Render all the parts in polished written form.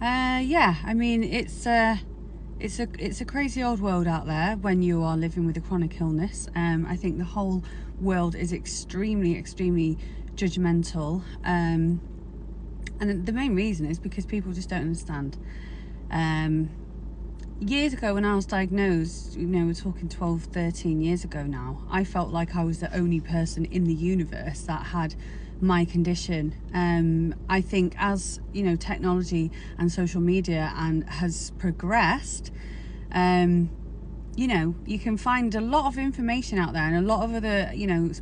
Yeah, I mean, it's a crazy old world out there when you are living with a chronic illness. I think the whole world is extremely judgmental, and the main reason is because people just don't understand. Years ago when I was diagnosed, we're talking 12, 13 years ago now, I felt like I was the only person in the universe that had my condition. I think as technology and social media has progressed, you can find a lot of information out there, and a lot of other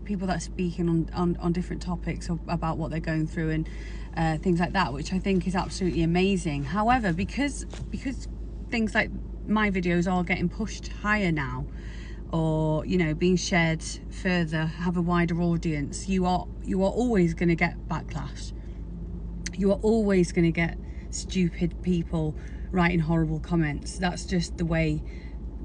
people that are speaking on different topics about what they're going through and things like that, which I think is absolutely amazing. However, because things like my videos are getting pushed higher now, or being shared further, have a wider audience, you are always going to get backlash. You are always going to get stupid people writing horrible comments. That's just the way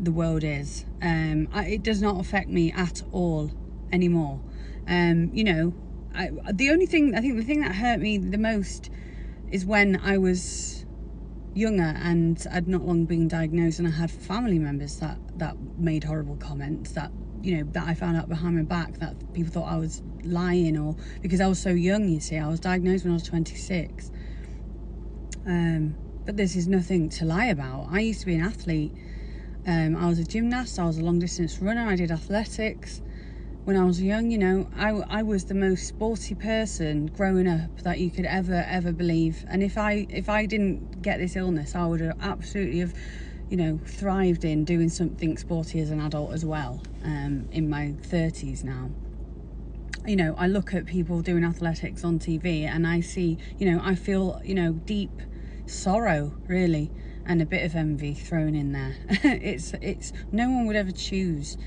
the world is. It does not affect me at all anymore. The thing that hurt me the most is when I was younger and I'd not long been diagnosed, and I had family members that made horrible comments that I found out behind my back, that people thought I was lying, or because I was so young. You see, I was diagnosed when I was 26. But this is nothing to lie about. I used to be an athlete. I was a gymnast, I was a long distance runner, I did athletics. When I was young, I was the most sporty person growing up that you could ever believe. And if I didn't get this illness, I would have absolutely have, thrived in doing something sporty as an adult as well. In my 30s now, I look at people doing athletics on TV and I see, I feel, deep sorrow really, and a bit of envy thrown in there. It's no one would ever choose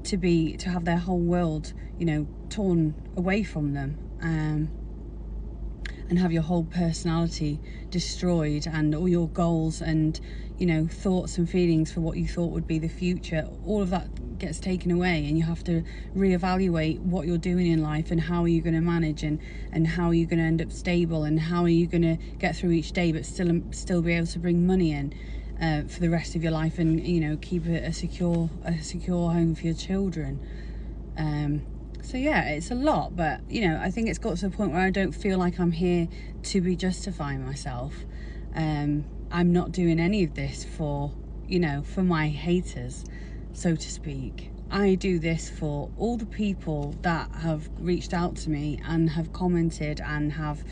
to have their whole world torn away from them, and have your whole personality destroyed, and all your goals and thoughts and feelings for what you thought would be the future, all of that gets taken away, and you have to reevaluate what you're doing in life, and how are you going to manage, and how are you going to end up stable, and how are you going to get through each day but still be able to bring money in for the rest of your life, and keep it a secure home for your children. So yeah, it's a lot, but I think it's got to the point where I don't feel like I'm here to be justifying myself. I'm not doing any of this for my haters, so to speak. I do this for all the people that have reached out to me and have commented and have